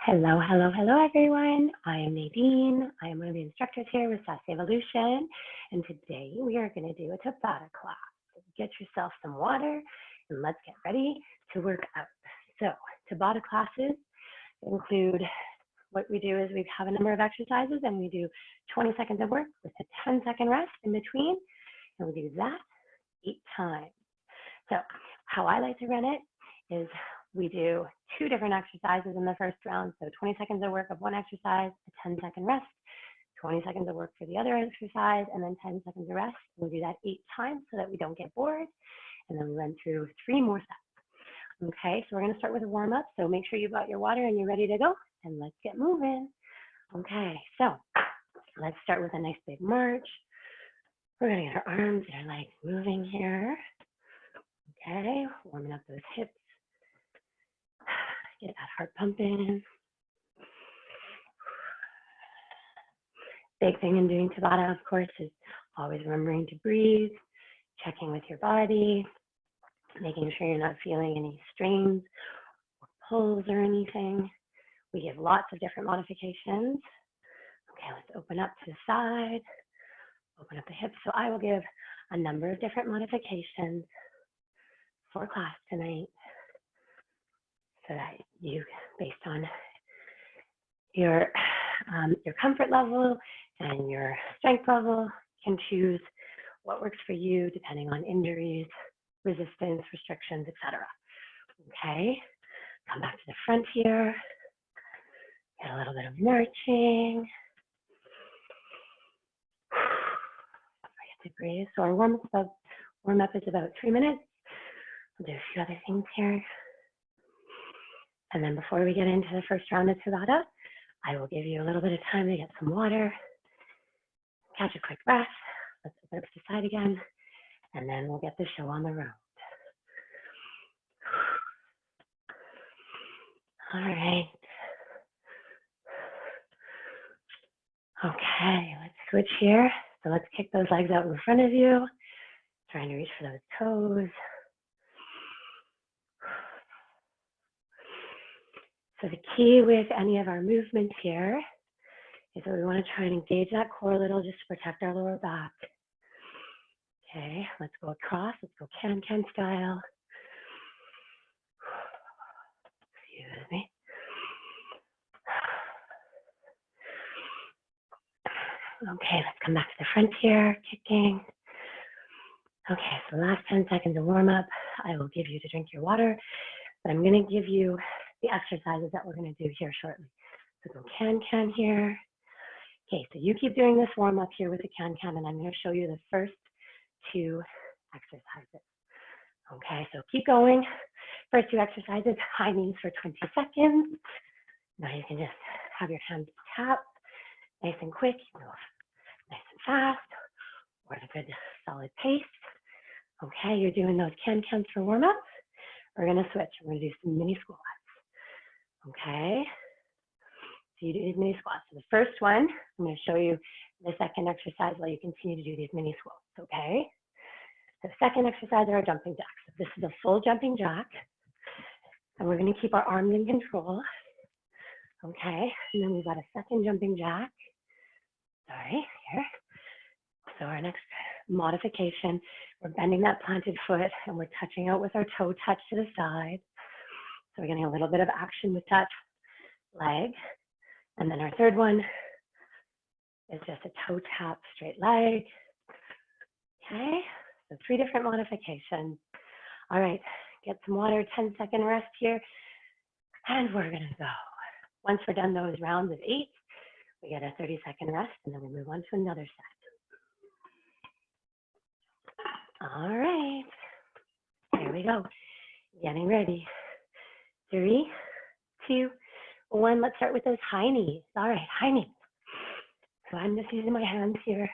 Hello, hello, hello, everyone. I am Nadine. I am one of the instructors here with SAS Evolution. And today we are going to do a Tabata class. So get yourself some water and let's get ready to work out. So Tabata classes include what we do is we have a number of exercises and we do 20 seconds of work with a 10-second rest in between. And we do that 8 times. So how I like to run it is we do 2 different exercises in the first round. So 20 seconds of work of one exercise, a 10-second rest, 20 seconds of work for the other exercise, and then 10 seconds of rest. We do that 8 times so that we don't get bored. And then we run through 3 more sets. Okay, so we're going to start with a warm up. So make sure you've got your water and you're ready to go. And let's get moving. Okay, so let's start with a nice big march. We're going to get our arms and our legs moving here. Okay, warming up those hips. Get that heart pumping. Big thing in doing Tabata, of course, is always remembering to breathe, checking with your body, making sure you're not feeling any strains or pulls or anything. We give lots of different modifications. Okay, let's open up to the side, open up the hips. So I will give a number of different modifications for class tonight, so that you, based on your comfort level and your strength level, can choose what works for you depending on injuries, resistance, restrictions, etc. Okay, come back to the front here, get a little bit of marching. To breathe. So our warm up is about 3 minutes. We'll do a few other things here. And then before we get into the first round of Tabata, I will give you a little bit of time to get some water, catch a quick breath. Let's open up to the side again, and then we'll get the show on the road. All right. Okay, let's switch here. So let's kick those legs out in front of you, trying to reach for those toes. So the key with any of our movements here is that we want to try and engage that core a little just to protect our lower back. Okay, let's go across. Let's go can-can style. Excuse me. Okay, let's come back to the front here, kicking. Okay, so last 10 seconds of warm up. I will give you to drink your water, but I'm going to give you the exercises that we're going to do here shortly. So go can-can here. Okay, so you keep doing this warm up here with the can-can, and I'm going to show you the first 2 exercises. Okay, so keep going. First 2 exercises, high knees for 20 seconds. Now you can just have your hands tap, nice and quick, nice and fast, or at a good solid pace. Okay, you're doing those can-cans for warm up. We're going to switch. We're going to do some mini squats. Okay, so you do these mini squats. So the first one, I'm going to show you the second exercise while you continue to do these mini squats, okay? The second exercise are our jumping jacks. So this is a full jumping jack, and we're going to keep our arms in control, okay? And then we've got a second jumping jack. Sorry, here. So our next modification, we're bending that planted foot, and we're touching out with our toe touch to the side. So we're getting a little bit of action with that leg. And then our third one is just a toe tap, straight leg. Okay, so 3 different modifications. All right, get some water, 10-second rest here. And we're gonna go. Once we're done those rounds of 8, we get a 30-second rest, and then we move on to another set. All right, here we go. Getting ready. 3, 2, 1. Let's start with those high knees. All right, high knees. So I'm just using my hands here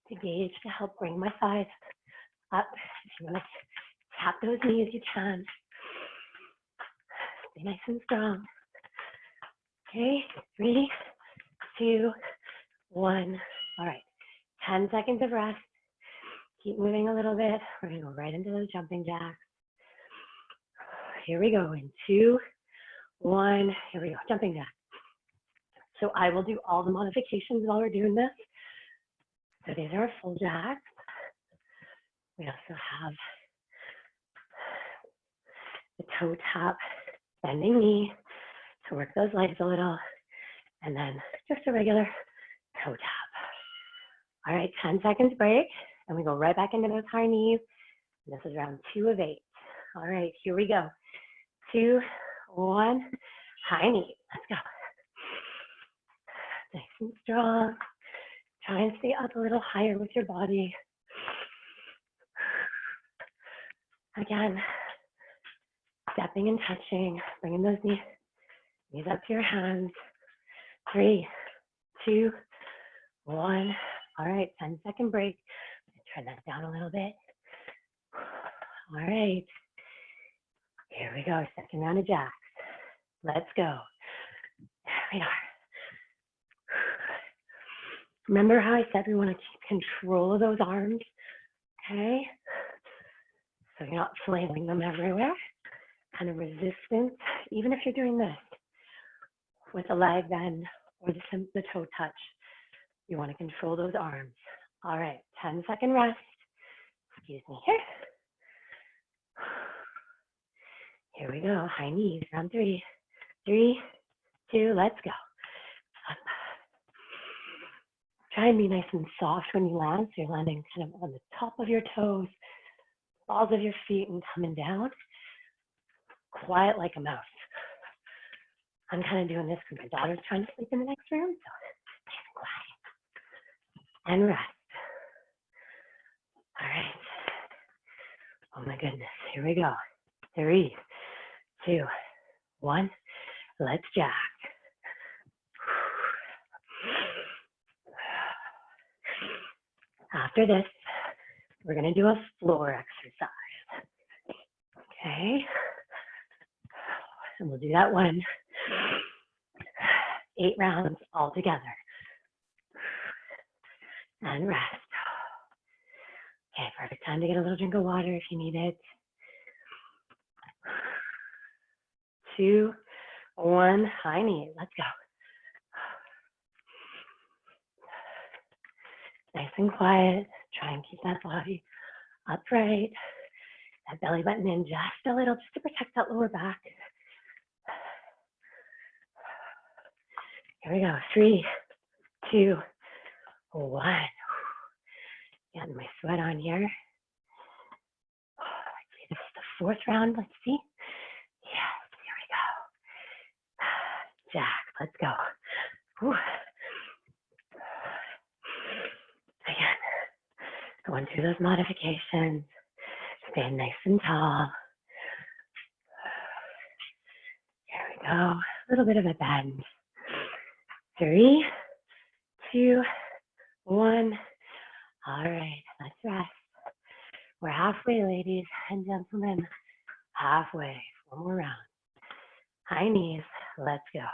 to gauge to help bring my thighs up. If you want to tap those knees, you can. Stay nice and strong. Okay, 3, 2, 1. All right, 10 seconds of rest. Keep moving a little bit. We're going to go right into those jumping jacks. Here we go in 2, 1. Here we go, jumping jack. So I will do all the modifications while we're doing this. So these are full jacks. We also have the toe tap, bending knee to work those legs a little, and then just a regular toe tap. All right, 10 seconds break, and we go right back into those high knees. This is round 2 of 8. All right, here we go. 2, 1, high knee. Let's go. Nice and strong. Try and stay up a little higher with your body. Again, stepping and touching, bringing those knees up to your hands. 3, 2, 1. All right, 10-second break. Turn that down a little bit. All right. Here we go, second round of jacks. Let's go. There we are. Remember how I said we want to keep control of those arms, okay? So you're not flailing them everywhere. Kind of resistance, even if you're doing this with the leg bend or the toe touch, you want to control those arms. All right, 10-second rest. Excuse me here. Here we go, high knees, round 3. 3, 2, let's go. Up. Try and be nice and soft when you land, so you're landing kind of on the top of your toes, balls of your feet, and coming down. Quiet like a mouse. I'm kind of doing this because my daughter's trying to sleep in the next room, so quiet. And rest. All right. Oh my goodness, here we go. 3, 2, 1, let's jack. After this, we're gonna do a floor exercise, okay? And we'll do that one, 8 rounds all together. And rest. Okay, perfect time to get a little drink of water if you need it. 2, 1, high knee, let's go. Nice and quiet, try and keep that body upright, that belly button in just a little, just to protect that lower back. Here we go, 3, 2, 1. Getting my sweat on here. This is the 4th round, let's see. Yes, here we go. Jack, let's go. Whew. Again, going through those modifications, staying nice and tall. Here we go, a little bit of a bend. 3, 2, 1. All right, let's rest. We're halfway, ladies and gentlemen. Halfway. 1 more round. High knees, let's go.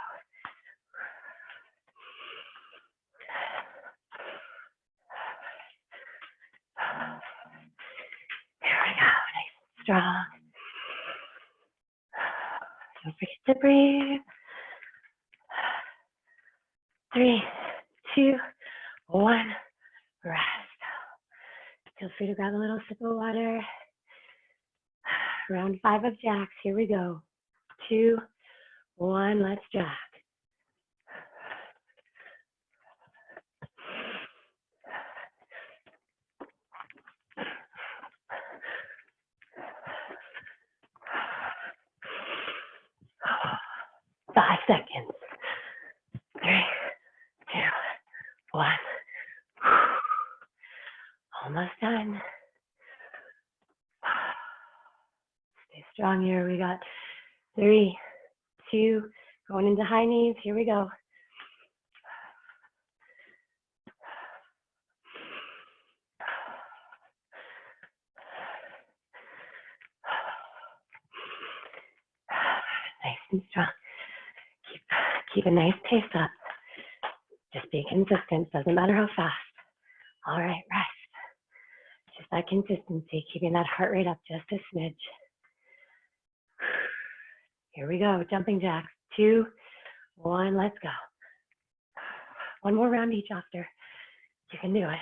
There we go, nice and strong. Don't forget to breathe. 3, 2, 1, rest. Feel free to grab a little sip of water. Round 5 of jacks, here we go. 2, 1, let's jack. Five seconds. 3, 2, 1. Almost done. Stay strong here. We got 3, 2, going into high knees. Here we go. Nice and strong. Keep a nice pace up. Just be consistent. Doesn't matter how fast. All right, rest. Just that consistency, keeping that heart rate up just a smidge. Here we go, jumping jacks. 2, 1, let's go. One more round each after. You can do it.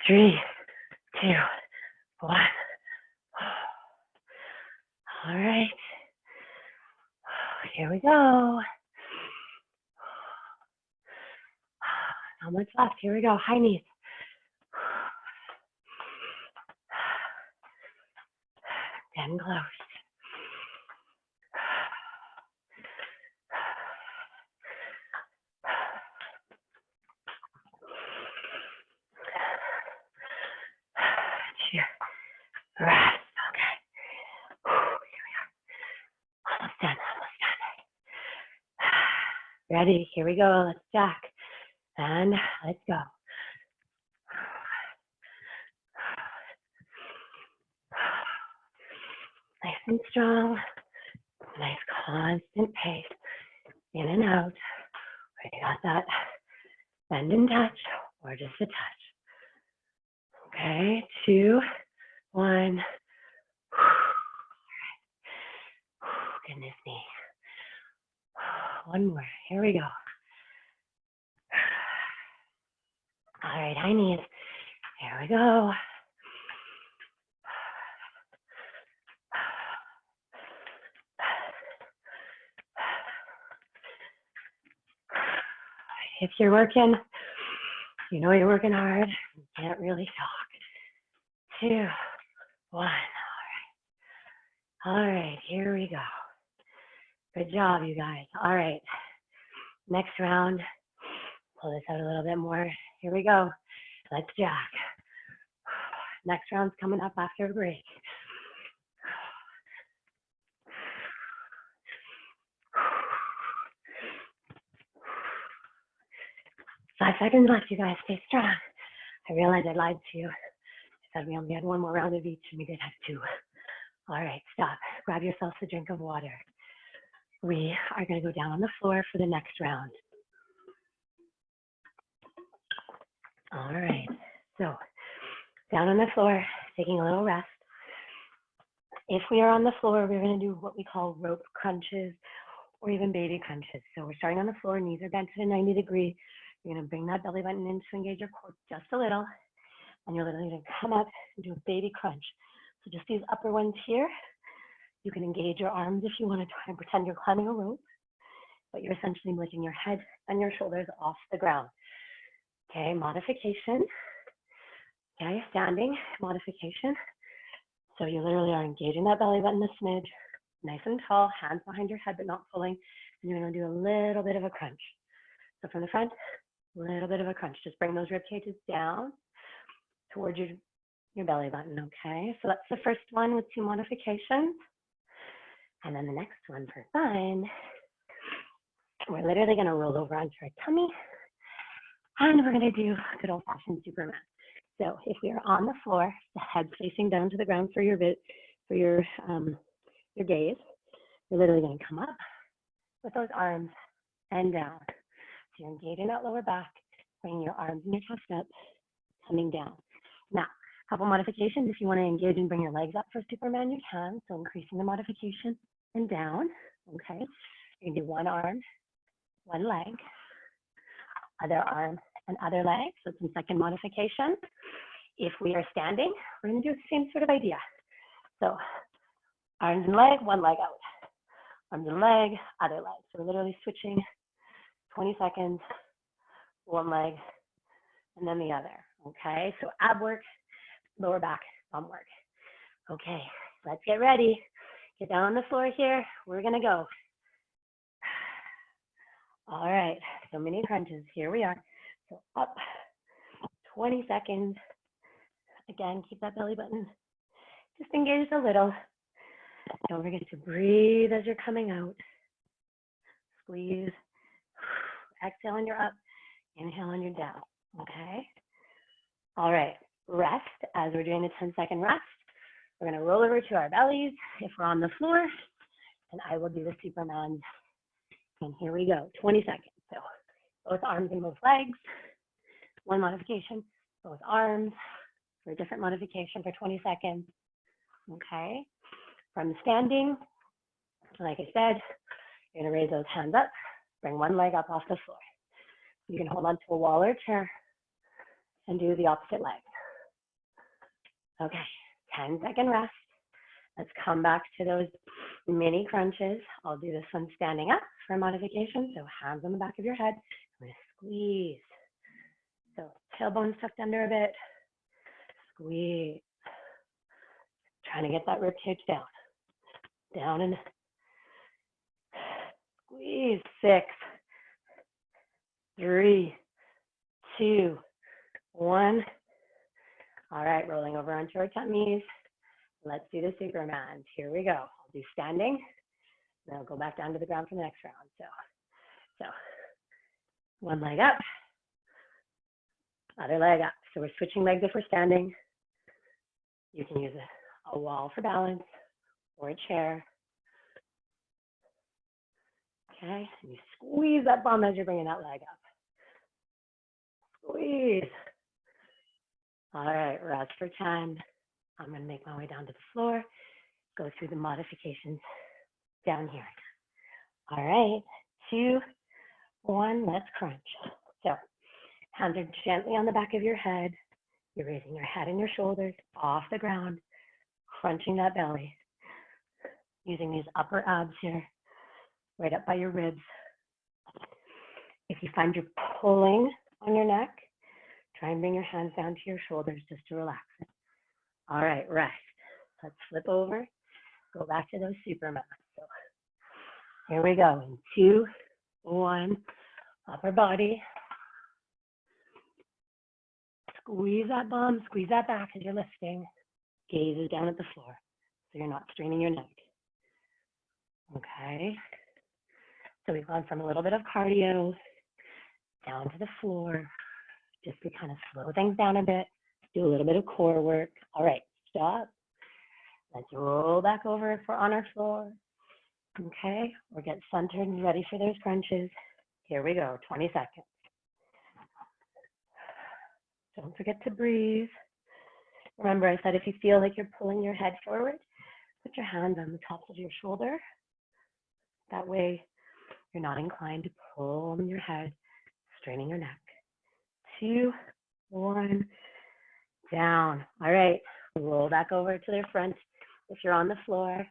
Three, 2, 1. All right. Here we go. Not much left. Here we go. High knees. Getting close. Rest. Okay. Here we are. Almost done. Almost done. Ready? Here we go. Let's jack. And let's go. Nice and strong. Nice constant pace. In and out. You got that. Bend and touch, or just a touch. Okay. 2, 1. Goodness me. One more. Here we go. All right, high knees. Here we go. If you're working, you know you're working hard. You can't really talk. 2, 1. All right, here we go. Good job, you guys. All right, next round. Pull this out a little bit more. Here we go. Let's jack. Next round's coming up after a break. 5 seconds left, you guys. Stay strong. I realized I lied to you. I said we only had one more round of each, and we did have 2. All right, stop. Grab yourself a drink of water. We are going to go down on the floor for the next round. All right, so down on the floor, taking a little rest. If we are on the floor, we're going to do what we call rope crunches or even baby crunches. So we're starting on the floor, knees are bent to a 90 degree. You're going to bring that belly button in to engage your core just a little, and you're literally going to come up and do a baby crunch. So just these upper ones here, you can engage your arms if you want to try and pretend you're climbing a rope, but you're essentially lifting your head and your shoulders off the ground. Okay, modification. Okay, standing modification. So you literally are engaging that belly button a smidge, nice and tall, hands behind your head but not pulling, and you're going to do a little bit of a crunch. So from the front, a little bit of a crunch. Just bring those rib cages down towards your belly button, okay? So that's the first one with 2 modifications. And then the next one for fun, we're literally going to roll over onto our tummy, and we're going to do good old-fashioned Superman. So if we are on the floor, the head facing down to the ground for your gaze, you're literally going to come up with those arms and down. So you're engaging that lower back, bringing your arms and your chest up, coming down. Now, a couple modifications. If you want to engage and bring your legs up for Superman, you can. So increasing the modification and down, okay? You can do one arm, one leg, other arm, and other leg. So it's in second modification. If we are standing, we're going to do the same sort of idea. So arms and leg, one leg out. Arms and leg, other leg. So we're literally switching 20 seconds, one leg, and then the other, okay? So ab work, lower back, bum work. Okay, let's get ready. Get down on the floor here. We're gonna go. All right, so mini crunches, here we are. So up, 20 seconds. Again, keep that belly button just engaged a little. Don't forget to breathe as you're coming out. Squeeze. Exhale on your up, inhale on your down, okay? All right, rest. As we're doing the 10-second rest, we're gonna roll over to our bellies if we're on the floor, and I will do the Superman. And here we go, 20 seconds. So both arms and both legs. One modification, both arms for a different modification for 20 seconds. Okay. From standing, like I said, you're going to raise those hands up, bring one leg up off the floor. You can hold on to a wall or chair and do the opposite leg. Okay, 10-second rest. Let's come back to those mini crunches. I'll do this one standing up for modification. So hands on the back of your head. I'm going to squeeze. So tailbone tucked under a bit. Squeeze. Trying to get that rib cage down. Down and squeeze. 6, 3, 2, 1. All right, rolling over onto our tummies. Let's do the Superman. Here we go. I'll do standing. Then I'll go back down to the ground for the next round. So one leg up, other leg up. So we're switching legs if we're standing. You can use a wall for balance or a chair. Okay, and you squeeze that bum as you're bringing that leg up. Squeeze. All right, rest for 10. I'm going to make my way down to the floor, go through the modifications down here. All right, 2, 1, let's crunch. So hands are gently on the back of your head. You're raising your head and your shoulders off the ground, crunching that belly, using these upper abs here, right up by your ribs. If you find you're pulling on your neck, try and bring your hands down to your shoulders just to relax it. All right, rest. Let's flip over, go back to those Supermans. So here we go. In 2, 1, upper body. Squeeze that bum, squeeze that back as you're lifting. Gaze is down at the floor, so you're not straining your neck. Okay. So we've gone from a little bit of cardio down to the floor, just to kind of slow things down a bit, do a little bit of core work. All right, stop. Let's roll back over if we're on our floor. Okay, or get centered and ready for those crunches. Here we go, 20 seconds. Don't forget to breathe. Remember, I said if you feel like you're pulling your head forward, put your hands on the tops of your shoulder. That way, you're not inclined to pull on your head, straining your neck. 2, 1, down. All right, roll back over to the front. If you're on the floor,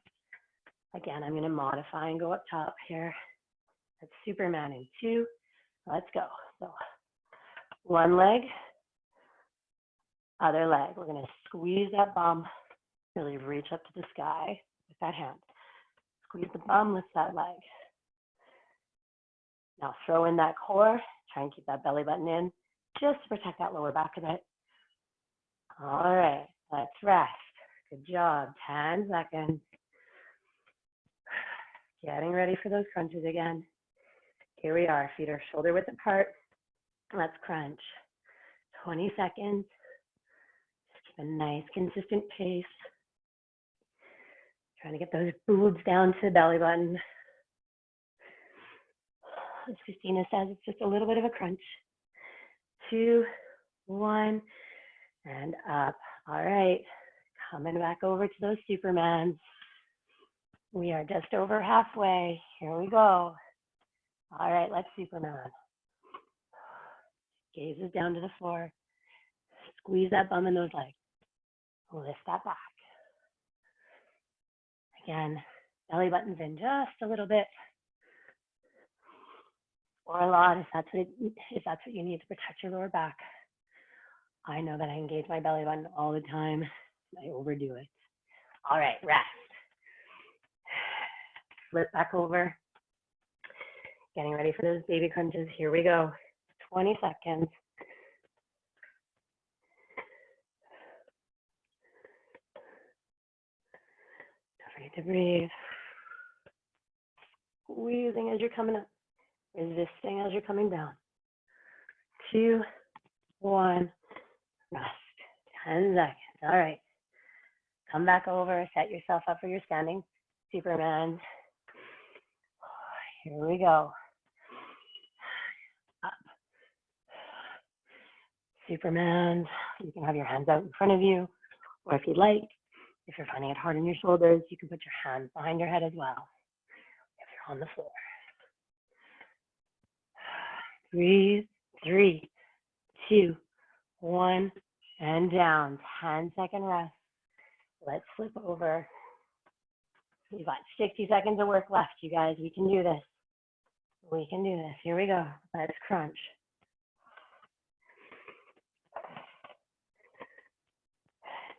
again, I'm going to modify and go up top here. That's Superman in 2. Let's go. So one leg, other leg. We're going to squeeze that bum, really reach up to the sky with that hand. Squeeze the bum, lift that leg. Now throw in that core, try and keep that belly button in, just to protect that lower back a bit. All right, let's rest. Good job, 10 seconds. Getting ready for those crunches again. Here we are, feet are shoulder width apart. Let's crunch. 20 seconds. Just keep a nice, consistent pace. Trying to get those boobs down to the belly button. As Christina says, it's just a little bit of a crunch. 2, 1, and up. All right, coming back over to those Supermans. We are just over halfway. Here we go. All right, let's Superman. Gazes down to the floor. Squeeze that bum in those legs. Lift that back. Again, belly button's in just a little bit, or a lot if that's what you need to protect your lower back. I know that I engage my belly button all the time. I overdo it. All right, rest. Flip back over. Getting ready for those baby crunches. Here we go. 20 seconds. Don't forget to breathe. Squeezing as you're coming up. Resisting as you're coming down. 2, 1, rest. 10 seconds. All right. Come back over. Set yourself up for your standing Superman. Here we go. Up. Superman. You can have your hands out in front of you, or if you'd like, if you're finding it hard on your shoulders, you can put your hands behind your head as well if you're on the floor. Breathe. 3, 2, 1, and down. 10-second rest. Let's flip over. We've got 60 seconds of work left, you guys. We can do this. We can do this. Here we go. Let's crunch.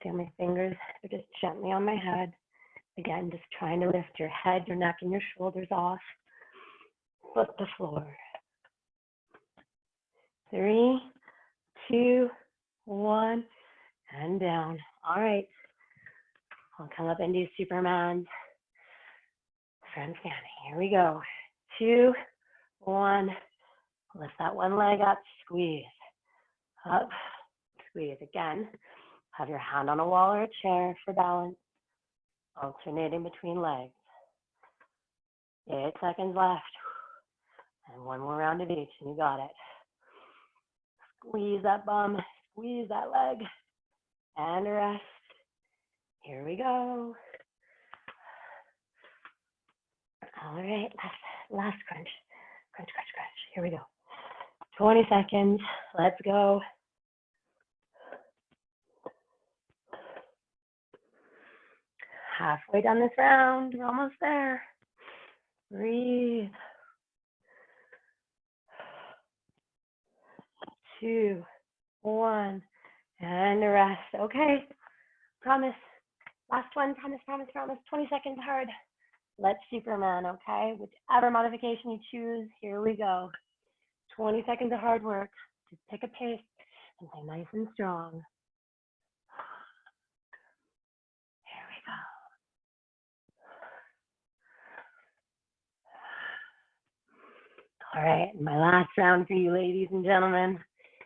Feel my fingers are just gently on my head. Again, just trying to lift your head, your neck, and your shoulders off. Foot the floor. 3, 2, 1, and down. All right. I'll come up and do Superman. Front standing. Here we go. 2, 1. Lift that one leg up. Squeeze. Up. Squeeze. Again. Have your hand on a wall or a chair for balance. Alternating between legs. 8 seconds left. And one more round of each, and you got it. Squeeze that bum. Squeeze that leg. And rest. Here we go. All right, last crunch. Crunch, crunch, crunch. Here we go. 20 seconds. Let's go. Halfway done this round. We're almost there. Breathe. 2, 1, and rest. Okay. Promise. Last one. Promise, promise, promise. 20 seconds hard. Let's Superman, okay? Whichever modification you choose, here we go. 20 seconds of hard work. Just pick a pace and stay nice and strong. Here we go. All right, my last round for you, ladies and gentlemen,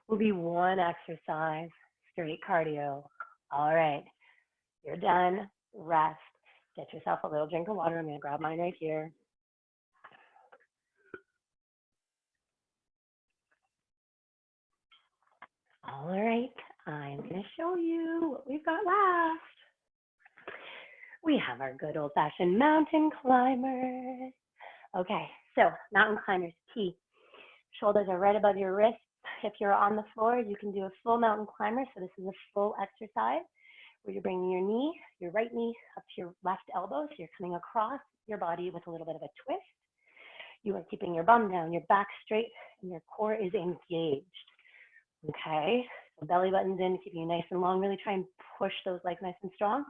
will be one exercise, straight cardio. All right, you're done. Rest. Get yourself a little drink of water. I'm going to grab mine right here. All right, I'm going to show you what we've got last. We have our good old-fashioned mountain climbers. Okay, so mountain climbers, key. Shoulders are right above your wrists. If you're on the floor, you can do a full mountain climber. So this is a full exercise where you're bringing your knee, your right knee up to your left elbow. So you're coming across your body with a little bit of a twist. You are keeping your bum down, your back straight, and your core is engaged. Okay, so belly button's in, keeping you nice and long. Really try and push those legs nice and strong.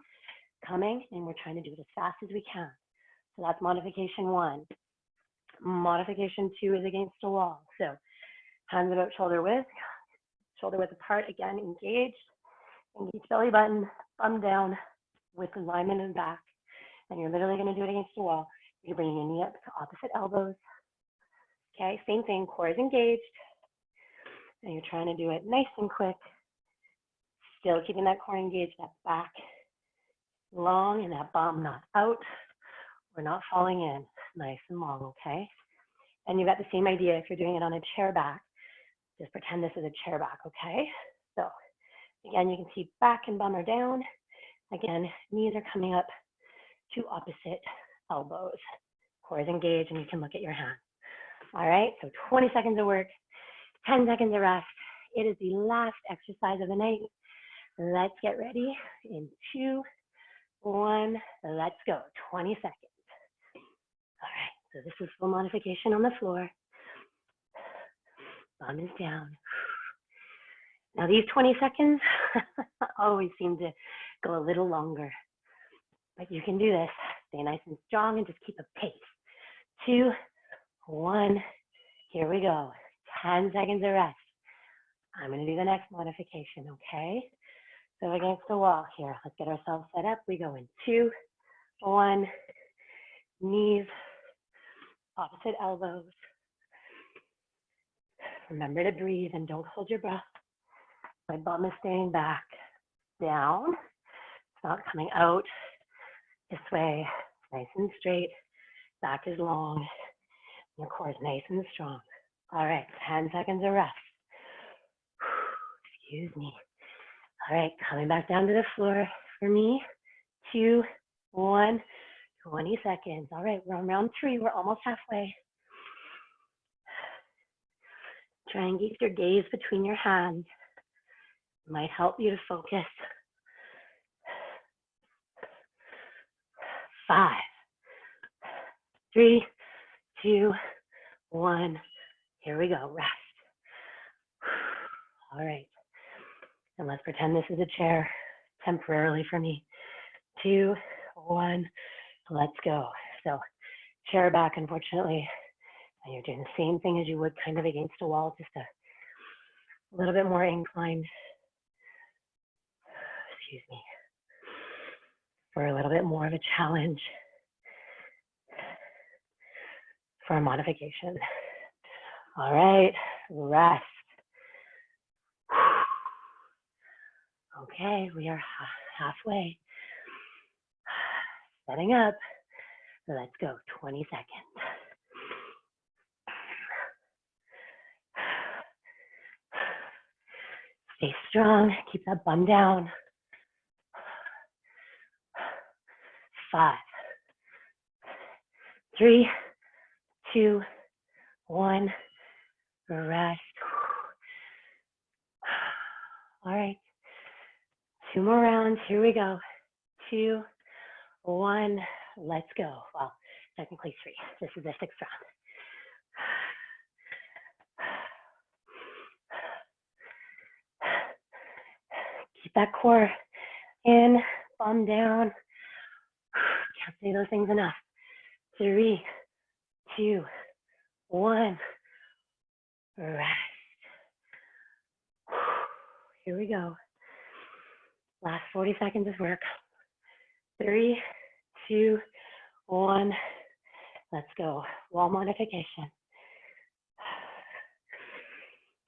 Coming, and we're trying to do it as fast as we can. So that's modification 1. Modification 2 is against a wall. So hands about shoulder width apart, again, engaged. Engage belly button, bum down with alignment in the back. And you're literally going to do it against the wall. You're bringing your knee up to opposite elbows. Okay, same thing, core is engaged. And you're trying to do it nice and quick. Still keeping that core engaged, that back long and that bum not out. We're not falling in, nice and long, okay? And you've got the same idea if you're doing it on a chair back. Just pretend this is a chair back, okay? So again, you can see back and bum are down. Again, knees are coming up to opposite elbows. Core is engaged and you can look at your hand. All right, so 20 seconds of work, 10 seconds of rest. It is the last exercise of the night. Let's get ready in 2, 1, let's go. 20 seconds. All right, so this is full modification on the floor. Bum is down. Now these 20 seconds always seem to go a little longer, but you can do this. Stay nice and strong and just keep a pace. 2, 1, here we go. 10 seconds of rest. I'm going to do the next modification, okay? So against the wall here, let's get ourselves set up. We go in 2, 1, knees, opposite elbows. Remember to breathe and don't hold your breath. My bum is staying back, down. It's not coming out this way, nice and straight. Back is long. Your core is nice and strong. All right, 10 seconds of rest. Excuse me. All right, coming back down to the floor for me. 2, 1, 20 seconds. All right, we're on round 3. We're almost halfway. Try and keep your gaze between your hands. It might help you to focus. 5, 3, 2, 1. Here we go. Rest. All right. And let's pretend this is a chair temporarily for me. 2, 1. Let's go. So chair back, unfortunately. And you're doing the same thing as you would kind of against a wall, just a little bit more inclined. Excuse me. For a little bit more of a challenge. For a modification. All right, rest. Okay, we are halfway. Setting up. Let's go, 20 seconds. Stay strong, keep that bum down. 5, 3, 2, 1. Rest. All right. 2 more rounds. Here we go. 2, 1. Let's go. Well, technically 3. This is the 6th round. Keep that core in, bum down. Can't say those things enough. 3, 2, 1. Rest. Here we go. Last 40 seconds of work. 3, 2, 1. Let's go. Wall modification.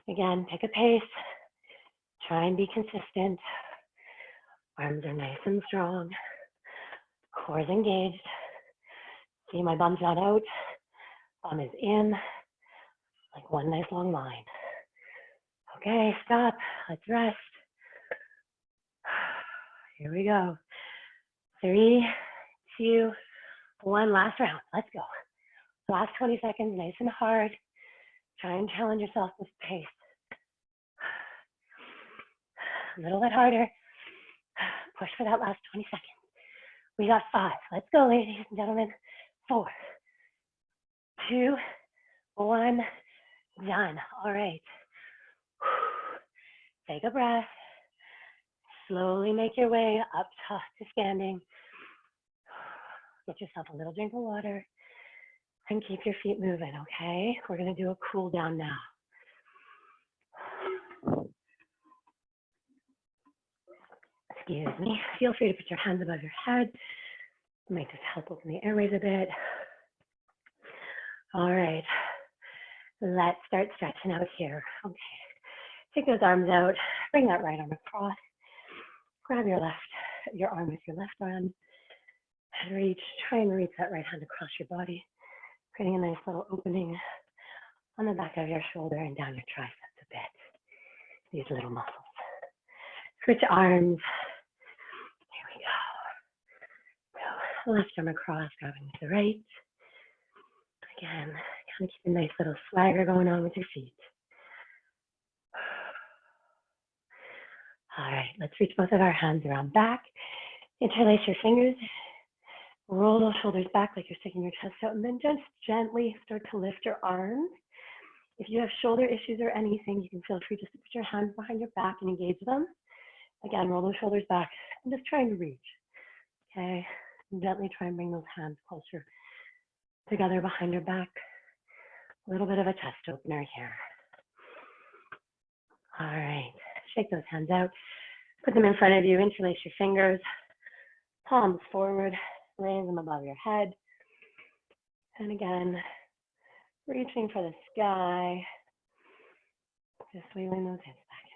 Again, pick a pace. Try and be consistent. Arms are nice and strong. Core is engaged. See, my bum's not out. Bum is in. Like one nice long line. Okay, stop. Let's rest. Here we go. 3, 2, 1. Last round. Let's go. Last 20 seconds, nice and hard. Try and challenge yourself with pace. A little bit harder. Push for that last 20 seconds. We got 5. Let's go, ladies and gentlemen. 4, 2, 1. Done. All right. Take a breath. Slowly make your way up to standing. Get yourself a little drink of water and keep your feet moving, okay? We're going to do a cool down now. Excuse me. Feel free to put your hands above your head. It might just help open the airways a bit. All right. Let's start stretching out here. Okay. Take those arms out. Bring that right arm across. Grab your arm with your left arm. And reach. Try and reach that right hand across your body, creating a nice little opening on the back of your shoulder and down your triceps a bit. These little muscles. Switch arms. Here we go. Left arm across, grabbing with the right. Again, kind of keep a nice little swagger going on with your feet. All right, let's reach both of our hands around back. Interlace your fingers. Roll those shoulders back like you're sticking your chest out, and then just gently start to lift your arms. If you have shoulder issues or anything, you can feel free just to put your hands behind your back and engage them. Again, roll those shoulders back and just try and reach. Okay, and gently try and bring those hands closer together behind your back. A little bit of a chest opener here. All right, shake those hands out. Put them in front of you, interlace your fingers, palms forward, raise them above your head. And again, reaching for the sky, just wiggling those hips back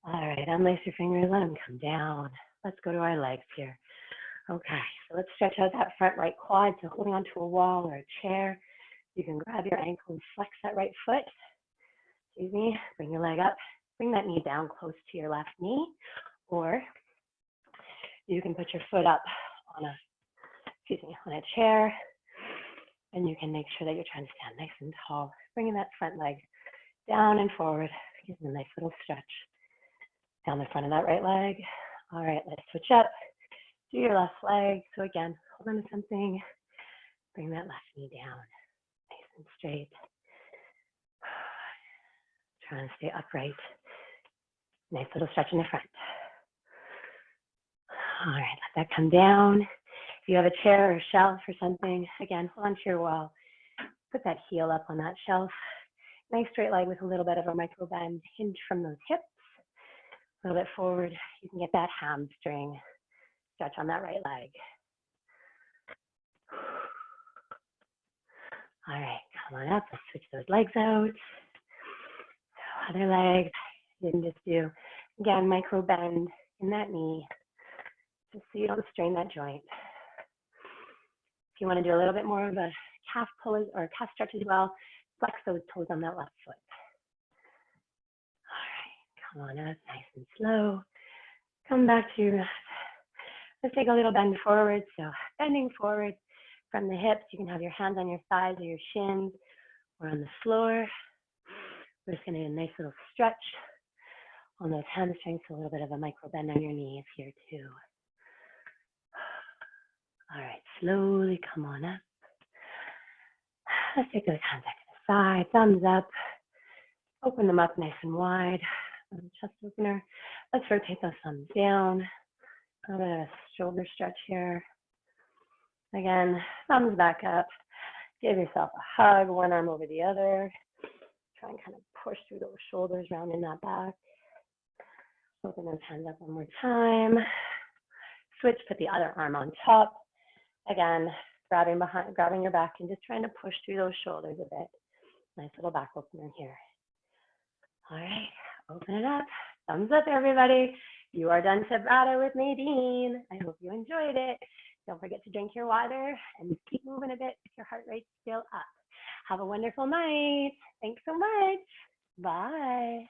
and forth. All right, unlace your fingers, let them come down. Let's go to our legs here. Okay, so let's stretch out that front right quad. So holding onto a wall or a chair, you can grab your ankle and flex that right foot. Excuse me, bring your leg up, bring that knee down close to your left knee, or you can put your foot up on a chair, and you can make sure that you're trying to stand nice and tall, bringing that front leg down and forward, giving a nice little stretch down the front of that right leg. All right, let's switch up. Do your left leg. So again, hold on to something, bring that left knee down, nice and straight. Trying to stay upright. Nice little stretch in the front. All right, let that come down. If you have a chair or a shelf or something, again, hold on to your wall. Put that heel up on that shelf. Nice straight leg with a little bit of a micro bend. Hinge from those hips. A little bit forward. You can get that hamstring stretch on that right leg. All right, come on up. Let's switch those legs out. Other leg. Didn't just do. Again, micro bend in that knee, just so you don't strain that joint. If you want to do a little bit more of a calf pull or calf stretch as well, flex those toes on that left foot. All right, come on up, nice and slow. Come back to your mat. Let's take a little bend forward. So bending forward from the hips. You can have your hands on your thighs or your shins or on the floor. We're just going to do a nice little stretch on those hamstrings, so a little bit of a micro bend on your knees here too. All right, slowly come on up. Let's take those hands back to the side, thumbs up. Open them up nice and wide. Chest opener. Let's rotate those thumbs down. A little bit of a shoulder stretch here. Again, thumbs back up. Give yourself a hug, one arm over the other. Try and kind of push through those shoulders, rounding that back. Open those hands up one more time. Switch, put the other arm on top. Again, grabbing your back and just trying to push through those shoulders a bit. Nice little back opener here. All right, open it up. Thumbs up, everybody. You are done Tabata with Nadine. I hope you enjoyed it. Don't forget to drink your water and keep moving a bit if your heart rate's still up. Have a wonderful night. Thanks so much. Bye.